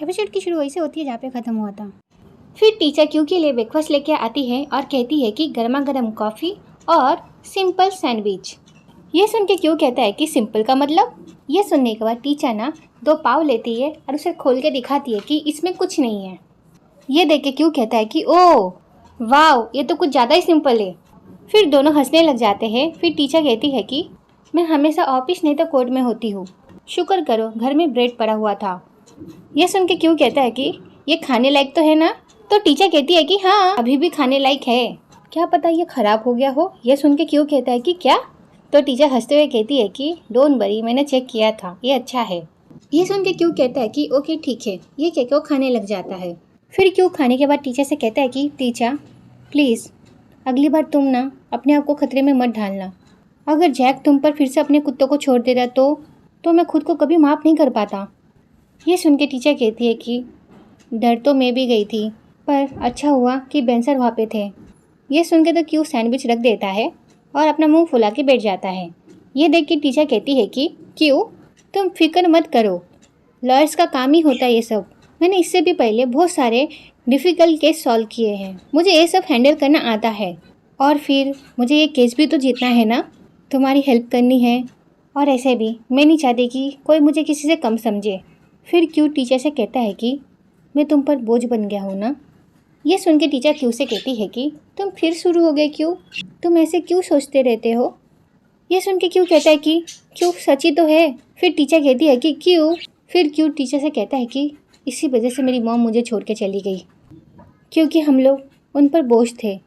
Episode की शुरू वहीं से होती है जहाँ पे ख़त्म हुआ था। फिर टीचर क्यू के लिए ब्रेकफास्ट लेके आती है और कहती है कि गर्मा गर्म कॉफ़ी और सिंपल सैंडविच। ये सुन के क्यू कहता है कि सिंपल का मतलब? ये सुनने के बाद टीचर ना 2 पाव लेती है और उसे खोल के दिखाती है कि इसमें कुछ नहीं है। ये देख के क्यू कहता है कि ओह वाह, ये तो कुछ ज़्यादा ही सिंपल है। फिर दोनों हंसने लग जाते हैं। फिर टीचर कहती है कि मैं हमेशा ऑफिस नहीं तो कोर्ट में होती हूँ, शुक्र करो घर में ब्रेड पड़ा हुआ था। यह सुन के क्यों कहता है कि ये खाने लायक तो है ना? तो टीचर कहती है कि हाँ अभी भी खाने लायक है, क्या पता ये खराब हो गया हो। यह सुन के क्यों कहता है कि क्या? तो टीचर हंसते हुए कहती है कि डोंट वरी, मैंने चेक किया था, ये अच्छा है। ये सुन के क्यों कहता है कि ओके ठीक है। ये कह के वो खाने लग जाता है। फिर क्यों खाने के बाद टीचर से कहता है कि टीचर प्लीज़ अगली बार तुम ना अपने आप को खतरे में मत डालना। अगर जैक तुम पर फिर से अपने कुत्तों को छोड़ देता तो मैं खुद को कभी माफ़ नहीं कर पाता। ये सुन के टीचर कहती है कि डर तो मैं भी गई थी, पर अच्छा हुआ कि बेंसर वहाँ पे थे। ये सुन के तो क्यों सैंडविच रख देता है और अपना मुंह फुला के बैठ जाता है। ये देख के टीचर कहती है कि क्यों, तुम फिक्र मत करो, लॉयर्स का काम ही होता है ये सब। मैंने इससे भी पहले बहुत सारे डिफ़िकल्ट केस सॉल्व किए हैं, मुझे ये सब हैंडल करना आता है। और फिर मुझे ये केस भी तो जीतना है ना, तुम्हारी हेल्प करनी है। और ऐसे भी मैं नहीं चाहती कि कोई मुझे किसी से कम समझे। फिर क्यू टीचर से कहता है कि मैं तुम पर बोझ बन गया हूँ ना। ये सुन के टीचर क्यू से कहती है कि तुम फिर शुरू हो गए क्यू, तुम ऐसे क्यों सोचते रहते हो। ये सुन के क्यू कहता है कि क्यू सच ही तो है। फिर टीचर कहती है कि क्यू। फिर क्यू टीचर से कहता है कि इसी वजह से मेरी मॉम मुझे छोड़ के चली गई, क्योंकि हम लोग उन पर बोझ थे।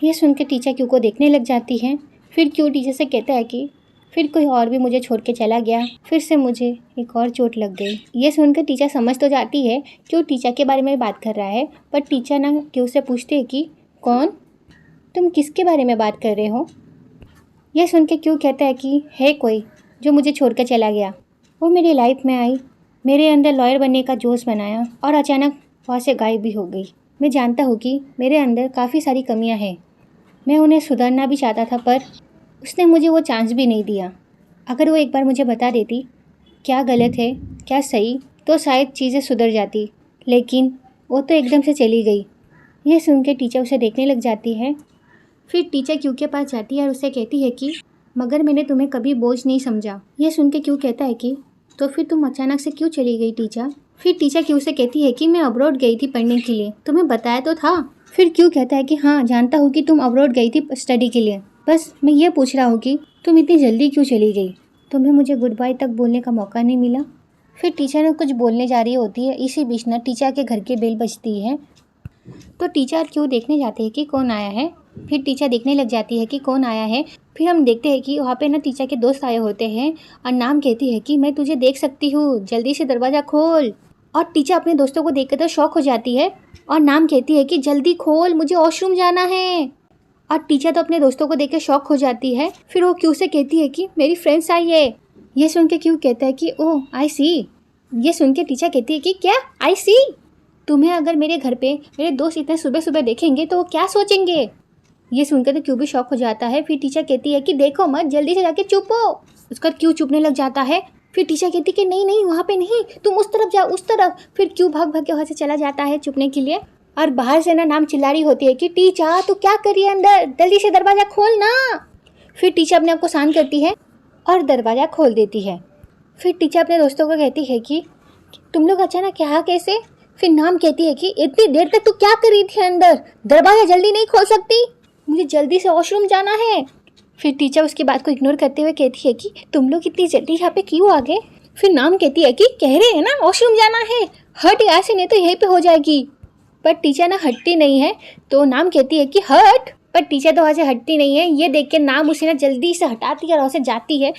ये सुन के टीचर क्यू को देखने लग जाती हैं। फिर क्यू टीचर से कहता है कि फिर कोई और भी मुझे छोड़ के चला गया, फिर से मुझे एक और चोट लग गई। ये सुनकर टीचर समझ तो जाती है क्यों टीचर के बारे में बात कर रहा है, पर टीचर ना क्यू से पूछते हैं कि कौन, तुम किसके बारे में बात कर रहे हो। यह सुन के क्यू कहता है कि है कोई जो मुझे छोड़ कर चला गया, वो मेरी लाइफ में आई, मेरे अंदर लॉयर बनने का जोश बनाया और अचानक वहाँ से गायब भी हो गई। मैं जानता हूँ कि मेरे अंदर काफ़ी सारी कमियाँ हैं, मैं उन्हें सुधारना भी चाहता था, पर उसने मुझे वो चांस भी नहीं दिया। अगर वो एक बार मुझे बता देती क्या गलत है क्या सही, तो शायद चीज़ें सुधर जाती, लेकिन वो तो एकदम से चली गई। यह सुन के टीचर उसे देखने लग जाती है। फिर टीचर क्यू के पास जाती है और उससे कहती है कि मगर मैंने तुम्हें कभी बोझ नहीं समझा। यह सुन के क्यू कहता है कि तो फिर तुम अचानक से क्यों चली गई टीचर। फिर टीचर क्यू से कहती है कि मैं अब्रॉड गई थी पढ़ने के लिए, तुम्हें बताया तो था। फिर क्यू कहता है कि हाँ जानता हूँ कि तुम अब्रॉड गई थी स्टडी के लिए, बस मैं ये पूछ रहा हूँ कि तुम इतनी जल्दी क्यों चली गई, तुम्हें मुझे गुड बाय तक बोलने का मौका नहीं मिला। फिर टीचर ने कुछ बोलने जा रही होती है, इसी बीच ना टीचर के घर की बेल बजती है। तो टीचर क्यों देखने जाते हैं कि कौन आया है। फिर टीचर देखने लग जाती है कि कौन आया है। फिर हम देखते हैं कि वहाँ पे ना टीचर के दोस्त आए होते हैं और नाम कहती है कि मैं तुझे देख सकती हूँ, जल्दी से दरवाज़ा खोल। और टीचर अपने दोस्तों को देख कर तो शॉक हो जाती है और नाम कहती है कि जल्दी खोल, मुझे वॉशरूम जाना है। और टीचर तो अपने दोस्तों को देख के शॉक हो जाती है। फिर वो क्यू से कहती है कि मेरी फ्रेंड्स आई है। ये सुन के क्यू कहता है कि ओह आई सी। ये सुन के टीचर कहती है कि क्या आई सी, तुम्हें अगर मेरे घर पे मेरे दोस्त इतने सुबह सुबह देखेंगे तो वो क्या सोचेंगे। ये सुनकर तो क्यू भी शॉक हो जाता है। फिर टीचर कहती है कि देखो मत, जल्दी से जाके चुप हो। उसका क्यू चुपने लग जाता है। फिर टीचर कहती है कि नहीं नहीं वहाँ पे नहीं, तुम उस तरफ जाओ, उस तरफ। फिर क्यू भाग भाग के वहाँ से चला जाता है छुपने के लिए। और बाहर से ना नाम चिल्ला रही होती है कि टीचर तू क्या कर रही है अंदर, जल्दी से दरवाज़ा खोल ना। फिर टीचर अपने आप को शांत करती है और दरवाज़ा खोल देती है। फिर टीचर अपने दोस्तों को कहती है कि तुम लोग अचानक क्या कैसे। फिर नाम कहती है कि इतनी देर तक तू क्या कर रही थी अंदर, दरवाज़ा जल्दी नहीं खोल सकती, मुझे जल्दी से वॉशरूम जाना है। फिर टीचर उसकी बात को इग्नोर करते हुए कहती है कि तुम लोग इतनी जल्दी यहाँ पे क्यों आ गए। फिर नाम कहती है कि कह रहे हैं ना वॉशरूम जाना है, हट यहाँ से नहीं तो यहीं पे हो जाएगी। पर टीचर ना हटती नहीं है, तो नाम कहती है कि हट, पर टीचर तो वहाँ से हटती नहीं है। ये देख के नाम उसे ना जल्दी से हटाती है और वहाँ से जाती है।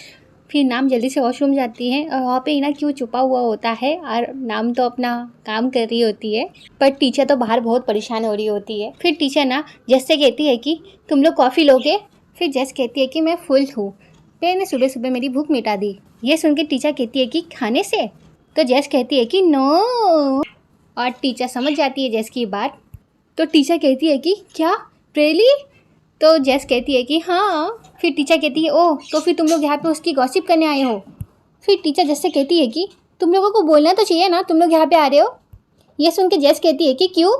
फिर नाम जल्दी से वॉशरूम जाती है और वहाँ पे ना क्यों छुपा हुआ होता है और नाम तो अपना काम कर रही होती है, पर टीचर तो बाहर बहुत परेशान हो रही होती है। फिर टीचर ना जस से कहती है कि तुम लोग कॉफ़ी लोगे। फिर जस कहती है कि मैं फुल हूँ, मैंने सुबह सुबह मेरी भूख मिटा दी। ये सुन के टीचर कहती है कि खाने से, तो जस कहती है कि नो। और टीचर समझ जाती है जस की बात, तो टीचर कहती है कि क्या रियली, तो जस कहती है कि हाँ। फिर टीचर कहती है ओह तो फिर तुम लोग यहाँ पे उसकी गॉसिप करने आए हो। फिर टीचर जस से कहती है कि तुम लोगों को बोलना तो चाहिए ना, तुम लोग यहाँ पे आ रहे हो। ये सुन के जेस कहती है कि क्यों,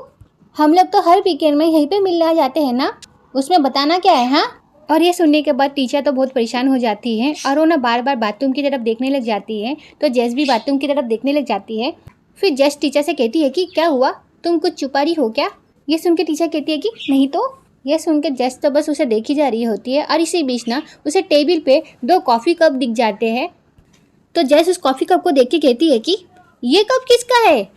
हम लोग तो हर वीकेंड में यहीं पे मिलने जाते हैं ना, उसमें बताना क्या है। हाँ। और ये सुनने के बाद टीचर तो बहुत परेशान हो जाती है और वो ना बार बार बाथरूम की तरफ देखने लग जाती है। तो जेस भी बाथरूम की तरफ देखने लग जाती है। फिर जेस टीचर से कहती है कि क्या हुआ, तुम कुछ छुपा रही हो क्या। ये सुन के टीचर कहती है कि नहीं तो। यह सुन के जेस तो बस उसे देखी जा रही होती है और इसी बीच ना उसे टेबल पे 2 कॉफ़ी कप दिख जाते हैं। तो जेस उस कॉफ़ी कप को देख के कहती है कि ये कप किसका है।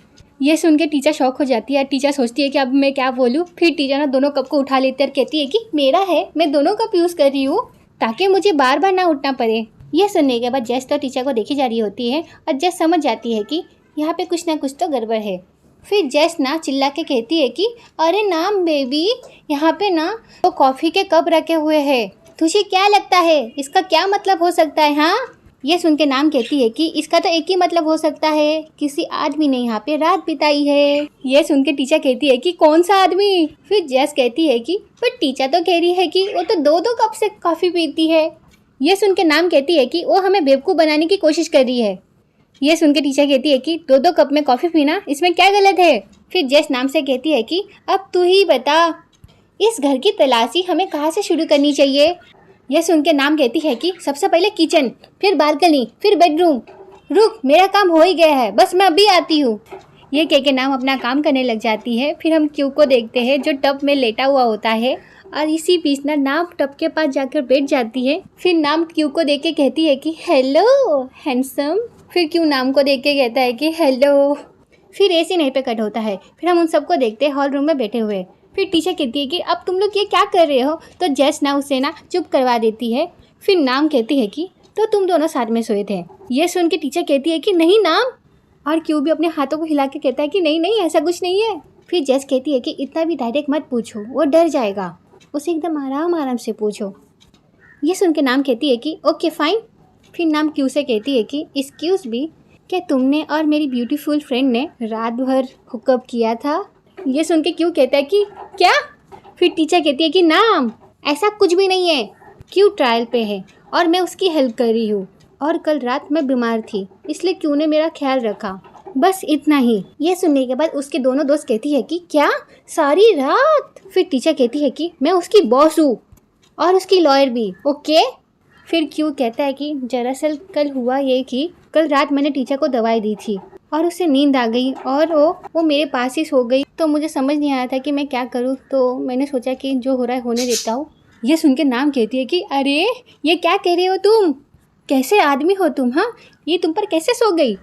ये सुन के टीचर शॉक हो जाती है। टीचर सोचती है कि अब मैं क्या बोलूँ। फिर टीचर ना दोनों कप को उठा लेती है और कहती है कि मेरा है, मैं दोनों कप यूज़ कर रही हूँ ताकि मुझे बार बार ना उठना पड़े। यह सुनने के बाद जेस तो टीचर को देखी जा रही होती है और जेस समझ जाती है कि यहाँ पे कुछ ना कुछ तो गड़बड़ है। फिर जेस ना चिल्ला के कहती है कि अरे नाम बेबी, यहाँ पे ना तो कॉफ़ी के कप रखे हुए हैं, तुझे क्या लगता है इसका क्या मतलब हो सकता है। हाँ। ये सुन के नाम कहती है कि इसका तो एक ही मतलब हो सकता है, किसी आदमी ने यहाँ पे रात बिताई है। ये सुन के टीचर कहती है कि कौन सा आदमी। फिर जेस कहती है कि पर टीचर तो कह रही है कि वो तो 2-2 कप से कॉफ़ी पीती है। ये सुन के नाम कहती है कि वो हमें बेवकूफ़ बनाने की कोशिश कर रही है। ये सुन के टीचर कहती है कि 2-2 कप में कॉफ़ी पीना इसमें क्या गलत है। फिर जेस नाम से कहती है कि अब तू ही बता, इस घर की तलाशी हमें कहाँ से शुरू करनी चाहिए। यह सुन के नाम कहती है कि सबसे पहले किचन, फिर बालकनी, फिर बेडरूम। रुक, मेरा काम हो ही गया है, बस मैं अभी आती हूँ। ये कह के नाम अपना काम करने लग जाती है। फिर हम क्यू को देखते हैं जो टब में लेटा हुआ होता है और इसी बीच ना नाम टब के पास जाकर बैठ जाती है। फिर नाम क्यू को देख के कहती है कि हेलो हैंडसम। फिर क्यू नाम को देख के कहता है कि हेलो। फिर ऐसे नहीं पे कट होता है। फिर हम उन सबको देखते हैं हॉल रूम में बैठे हुए। फिर टीचर कहती है कि अब तुम लोग ये क्या कर रहे हो। तो जेस ना उसे ना चुप करवा देती है। फिर नाम कहती है कि तो तुम दोनों साथ में सोए थे। ये सुन के टीचर कहती है कि नहीं नाम। और क्यू भी अपने हाथों को हिला के कहता है कि नहीं नहीं ऐसा कुछ नहीं है। फिर जेस कहती है कि इतना भी डायरेक्ट मत पूछो, वो डर जाएगा, उसे एकदम आराम आराम से पूछो। ये सुन के नाम कहती है कि ओके फाइन। फिर नाम क्यू से कहती है कि एक्सक्यूज मी, क्या तुमने और मेरी ब्यूटीफुल फ्रेंड ने रात भर हुकअप किया था। ये सुन के क्यू कहता है कि क्या। फिर टीचर कहती है कि नाम ऐसा कुछ भी नहीं है, क्यू ट्रायल पे है और मैं उसकी हेल्प कर रही हूँ और कल रात मैं बीमार थी इसलिए क्यू ने मेरा ख्याल रखा, बस इतना ही। ये सुनने के बाद उसके दोनों दोस्त कहती है कि क्या सारी रात। फिर टीचर कहती है कि मैं उसकी बॉस हूँ और उसकी लॉयर भी, ओके। फिर क्यू कहता है कि दरअसल कल हुआ ये कि कल रात मैंने टीचर को दवाई दी थी और उसे नींद आ गई और वो मेरे पास ही सो गई, तो मुझे समझ नहीं आया था कि मैं क्या करूँ, तो मैंने सोचा कि जो हो रहा है होने देता हूँ। ये सुन के नाम कहती है कि अरे ये क्या कह रहे हो तुम, कैसे आदमी हो तुम। हाँ, ये तुम पर कैसे सो गई।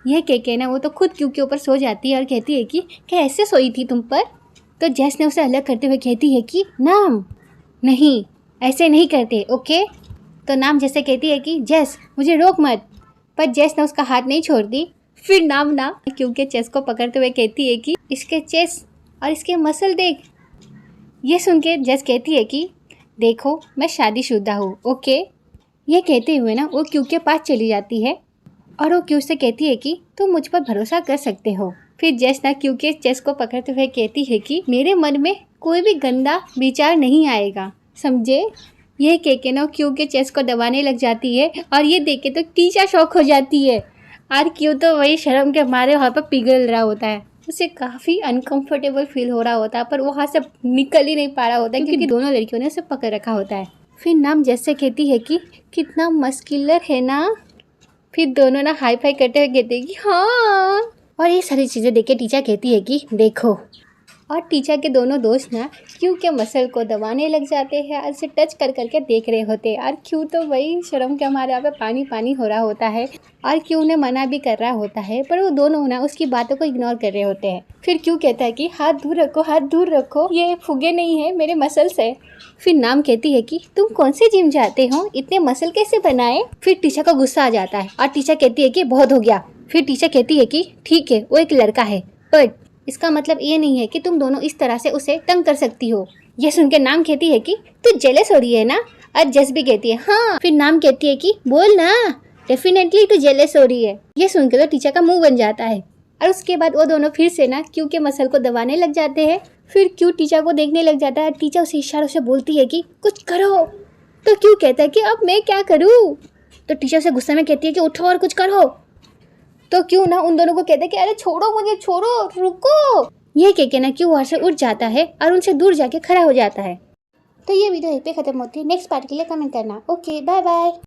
यह कह के ना वो तो खुद क्यू के ऊपर सो जाती है और कहती है कि कैसे सोई थी तुम पर। तो जेस ने उसे अलग करते हुए कहती है कि नाम नहीं, ऐसे नहीं करते, ओके। तो नाम जैसे कहती है कि जेस मुझे रोक मत, पर जेस ने उसका हाथ नहीं छोड़ती। फिर नाम ना क्योंकि चेस को पकड़ते हुए कहती है कि इसके चेस और इसके मसल देख। ये सुन के जेस कहती है कि देखो मैं शादीशुदा हूँ, ओके। ये कहते हुए ना वो क्यू के पास चली जाती है और वो क्यू से कहती है कि तुम मुझ पर भरोसा कर सकते हो। फिर जेस ना क्यू के चेस को पकड़ते हुए कहती है कि मेरे मन में कोई भी गंदा विचार नहीं आएगा, समझे। यह कह के ना क्यू के चेस को दबाने लग जाती है और ये देख के तो टीचर शॉक हो जाती है और क्यू तो वही शर्म के मारे वहाँ पर पिघल रहा होता है। उसे काफ़ी अनकंफर्टेबल फील हो रहा होता है पर वहाँ से निकल ही नहीं पा रहा होता है क्योंकि दोनों लड़कियों ने उसे पकड़ रखा होता है। फिर नाम जैसे कहती है कि कितना मस्कुलर है ना। फिर दोनों ना हाई फाई करते हुए कहते हैं कि हाँ। और ये सारी चीज़ें देख के टीचर कहती है कि देखो। और टीचर के दोनों दोस्त ना क्यू के मसल को दबाने लग जाते हैं और उसे टच कर करके देख रहे होते हैं। और क्यू तो वही शर्म के हमारे यहाँ पे पानी पानी हो रहा होता है और क्यू ने मना भी कर रहा होता है पर वो दोनों ना उसकी बातों को इग्नोर कर रहे होते हैं। फिर क्यू कहता है कि हाथ दूर रखो, हाथ दूर रखो, ये फुगे नहीं है, मेरे मसल्स है। फिर नाम कहती है कि तुम कौन से जिम जाते हो, इतने मसल कैसे बनाए। फिर टीचर का गुस्सा आ जाता है और टीचर कहती है कि बहुत हो गया। फिर टीचर कहती है कि ठीक है वो एक लड़का है बट इसका मतलब ये नहीं है कि तुम दोनों इस तरह से उसे तंग कर सकती हो। यह सुन के नाम कहती है कि तू जेलस हो रही है ना। और जस भी कहती है हाँ। फिर नाम कहती है कि बोल ना, डेफिनेटली तू जेलस हो रही है। यह सुन के तो टीचर का मुंह बन जाता है और उसके बाद वो दोनों फिर से ना क्यू के मसल को दबाने लग जाते हैं। फिर क्यू टीचर को देखने लग जाता है। टीचर उसे इशारों से बोलती है कि कुछ करो। तो क्यू कहता है कि अब मैं क्या करूँ। तो टीचर से गुस्से में कहती है कि उठो और कुछ करो। तो क्यों ना उन दोनों को कहते कि अरे छोड़ो मुझे, छोड़ो, रुको। ये कह के ना क्यों वहाँ से उठ जाता है और उनसे दूर जाके खड़ा हो जाता है। तो ये वीडियो यहीं पे खत्म होती है। नेक्स्ट पार्ट के लिए कमेंट करना। Okay, bye bye.